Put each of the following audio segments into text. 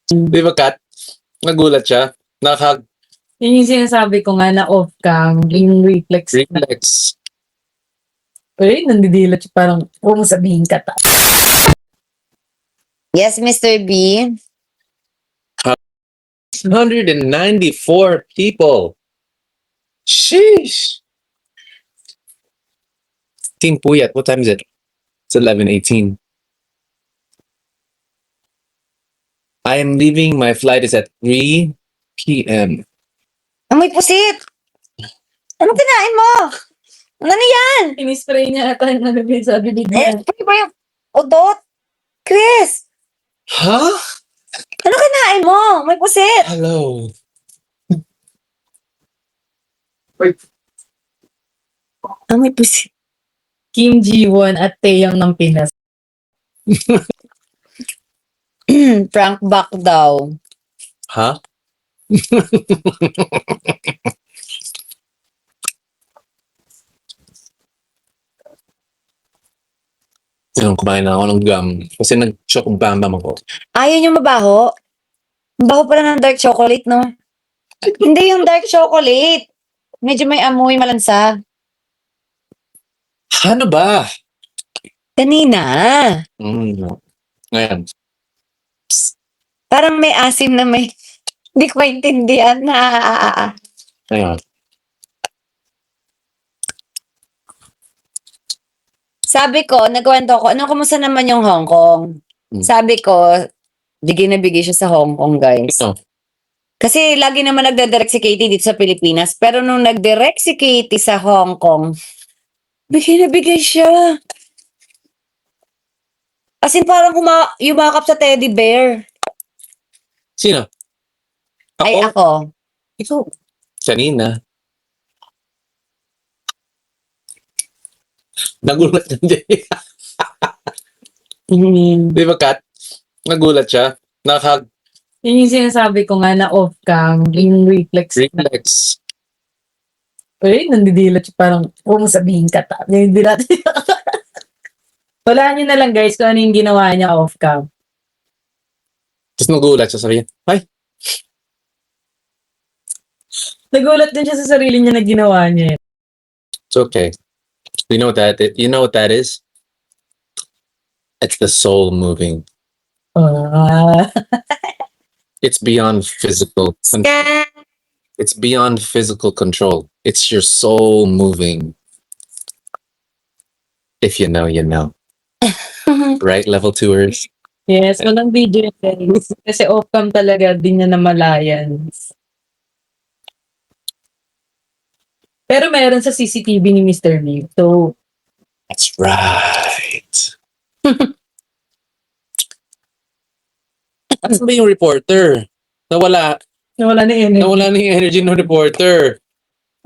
Di ba, Kat? Nagulat siya. Nakag Yun yung sinasabi ko nga na off-cam, yung reflex. reflex. Eh, nandidilat siya parang, huwag mo sabihin ka ta. Yes, Mr. B. 194 people. Sheesh. Team Puyat, what time is it? It's 11:18. I am leaving. My flight is at 3 p.m. Amoy pusit! Ano kinain mo? Ano na yan? Inispray niya ata yung nalagay sa bibig Eh, niya. pwede ba yung udot? Chris! Huh? Ano kinain mo? May pusit! Hello. Amoy pusit. Kim Ji-won at Taeyang ng Pinas. Prank back daw. Huh? Yung kumain na ako ng gum. Kasi nag-choc bam-bam ako. Ayaw yung mabaho? Mabaho pala ng dark chocolate, no? Hindi yung dark chocolate. Medyo may amoy malansa. Ano ba? Kanina. Ngayon. Parang may asim na may... Hindi ko maintindihan na... Ngayon. Sabi ko, nagkwento ko, kumusta naman yung Hong Kong? Sabi ko, bigay na bigay siya sa Hong Kong, guys. Ito. Kasi lagi naman nagdadirect si Katie dito sa Pilipinas. Pero nung nagdirect si Katie sa Hong Kong, bigay na bigay siya. As in, parang yumakap sa teddy bear. Sino? Ako? Ay, ako. Ikaw. Kanina. Nagulat yan din. Di ba, Kat? Nagulat siya. Yun yung sinasabi ko nga na off-cam, yung reflex. Reflex. Eh, nandidilat siya parang, huwag mo sabihin ka ta. Nandidilat. Wala niyo na lang guys kung ano yung ginawa niya off-cam. Tapos nagulat siya, sabi niya, ay, Nagulat din siya sa sarili niya na ginawa niya. it's okay. You know what that is? It's the soul moving. Ah. It's beyond physical control. It's beyond physical control. It's your soul moving. If you know, you know. Right, level tours? Yes, walang video yun, guys. Kasi off-cam talaga din niya namalayan. Pero meron sa CCTV ni Mr. Lee. So, That's right. Asan ba yung reporter? Nawala nawala na yun. na yung energy ng reporter.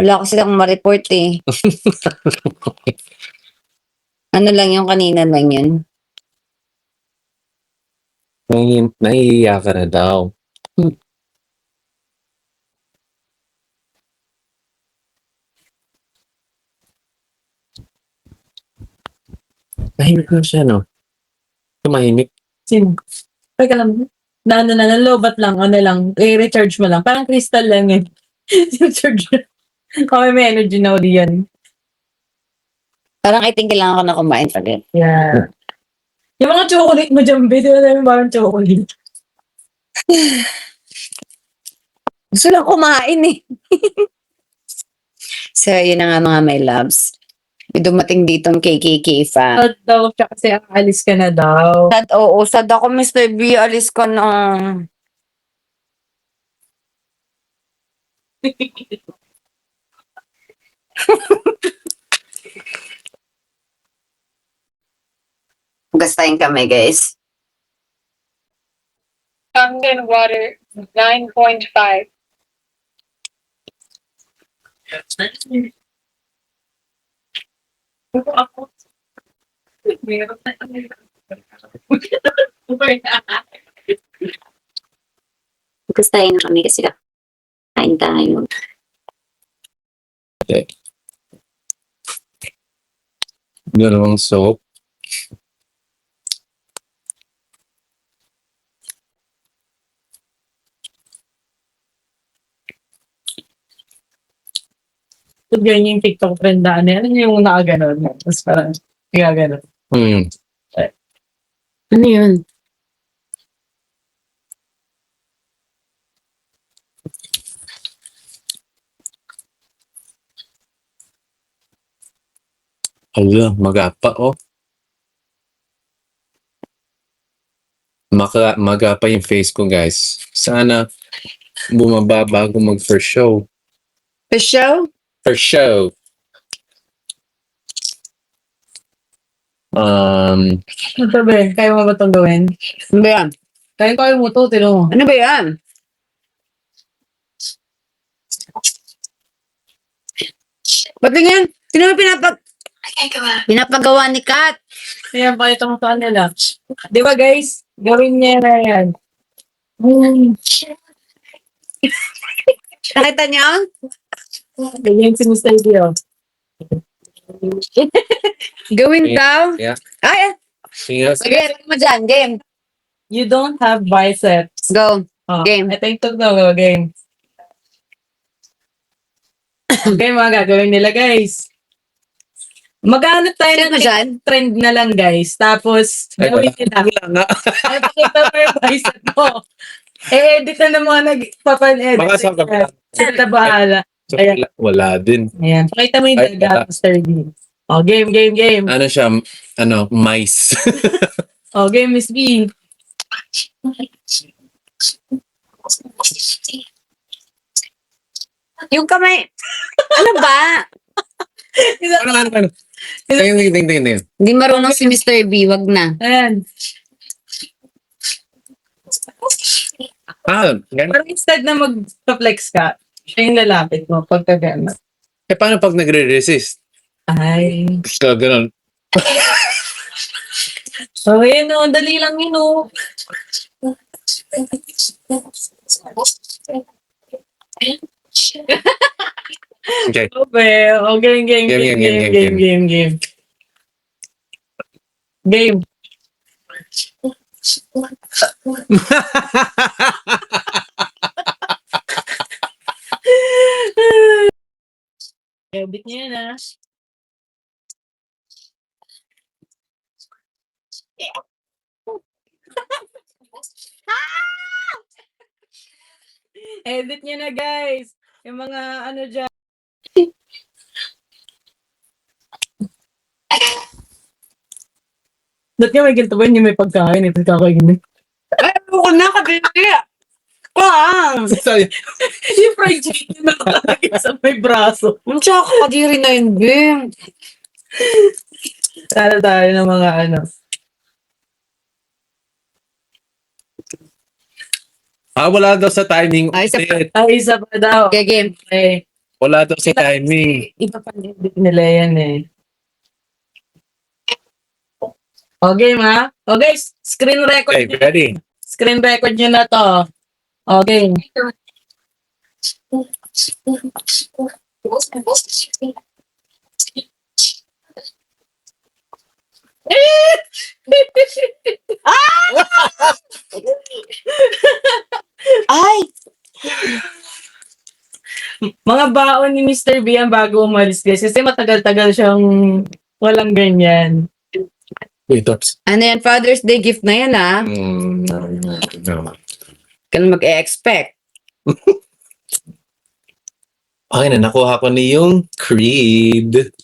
Wala ko silang ma-report eh. Ano lang yung kanina lang yun. Nahihiya ka na daw. Tahimik na siya, no? Tumahimik. Sino? Teka lang. Nalobat lang, i-recharge mo lang. Parang crystal lang yun. I-recharge mo. Kami may energy na uli yan. Parang I think kailangan ko na kumain ulit. Yeah. Yung mga chocolate mo dyan, di ba namin parang chocolate? Gusto lang kumain eh. So, yun na nga mga my loves. May dumating ditong KKK fan. Sad daw siya kasi aalis ka na daw. Sad, oo, sad ako, Mr. B. Alis ka na. Gastahin kami, guys. Kangen water 9.5. Ako. Meron na Gastahin na kami kasi kain tayo. Dalawang soap. ganyan yung TikTok trend na ano yung nakaganon. Tapos parang, gaganon. Hmm. Ano yun? Hala, magapa, oh. Magapa yung face ko, guys. Sana bumaba bago mag first show. The show? First show. Ano ba yun? Kaya mo ba itong gawin? Ano ba yan? Kaya mo ito, tino mo. Ano ba yan? Ba't ganyan? Sino ba pinapagawa ni Kat? Ayan, pakita mo sa kanila. Di ba guys? Gawin niya na yan. Nakita niyo? Ganyan si Mr. Dio. Gawin daw? Yeah. Ay, Sige, sige, ano mo dyan? Game. You don't have biceps. Go. Oh, Game. I think to game. Okay, mga gagawin nila, guys. Maghanap tayo Sino ng dyan? trend na lang, guys. Tapos, gawin nila. wala nga. Ay, pakita mo yung bicep mo. Eh-edit na ng mga nagpapan-edit. Baka sa kabila. Sila bahala. So, Ayan. wala din. Ayan. Pakita mo yung Ay, daga, Mr. B. Oh, game. Ano siya, mice. Oh, game, Miss B. Yung kamay. Ano ba? ano. Tingin. Hindi marunong si Mr. B. Wag na. Ayan. Ganun. Parang instead na mag-flex ka, siya yung lalapit mo pagka gano'n. Eh, paano pag nagre-resist? Ay. Gusto ganun. Oh, yun o. Dali lang yun o. Okay. Okay. Oh, game. Game. Bit niya na. Edit niya na, guys. Yung mga ano dyan. Ba't nga may ganito ba? Hindi may pagkain. Ito kakainin. Ay, ako na, kabili. Pang! Sorry. Yung fried chicken na nakalagay sa may braso. Ang tsaka kadiri na yun, Bim. Tala tayo ng mga ano. Wala daw sa timing. Ay, sa- Ay, isa pa daw. Okay, game. Okay. Wala daw sa timing. Iba pa edit nila yan eh. Okay, ma. Okay, screen record. Okay, ready? Screen record nyo na to. Okay. Ay! Mga baon ni Mr. B ang bago umalis guys. Kasi matagal-tagal siyang walang ganyan. Wait, oops. Ano yan? Father's Day gift na yan, ah. No. Ka na mag-e-expect. Okay na, nakuha ko na yung Creed.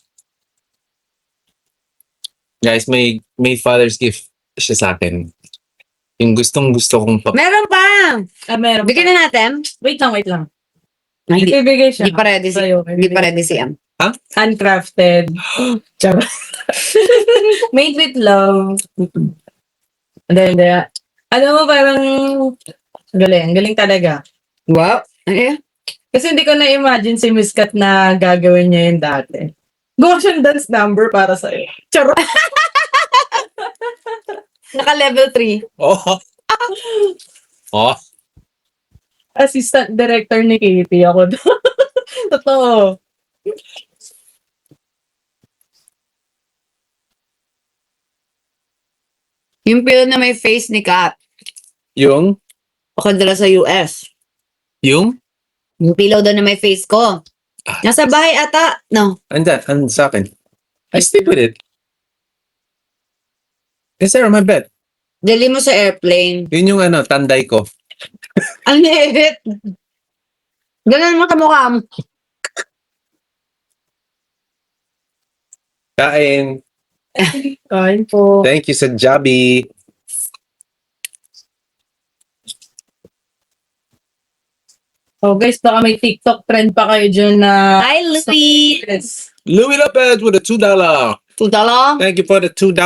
Guys, may Father's gift siya sa akin. Yung gustong gusto kong Meron pa! Meron. Bigyan na natin. Wait lang. Ay, Hindi, Ibibigay siya. hindi pa ready si, Sa'yo. hindi pa ready si Am. Handcrafted. Charot. Made with love. Hindi. Alam mo, parang galing talaga. Wow. Ay, Kasi hindi ko na-imagine si Miss Kat na gagawin niya yun dati. Gawa siyang dance number para sa'yo. Charot. naka level 3. Oh. Oh. Assistant director ni Katie ako doon. Totoo. Yung pillow na may face ni Kat. Yung? Ako dala sa US. Yung? Yung pillow doon na may face ko. Nasa bahay ata. No. And sa akin. I sleep with it. It's there on my bed. Dali mo sa airplane. Yun yung tanday ko. Ang liit. Ganun mo kamukha mo. Kain. Kain po. Thank you sa Jabi. Oh guys, baka may TikTok trend pa kayo dyan na... Hi, Louie. Yes. Louis Lopez with a $2. $2. Thank you for the $2.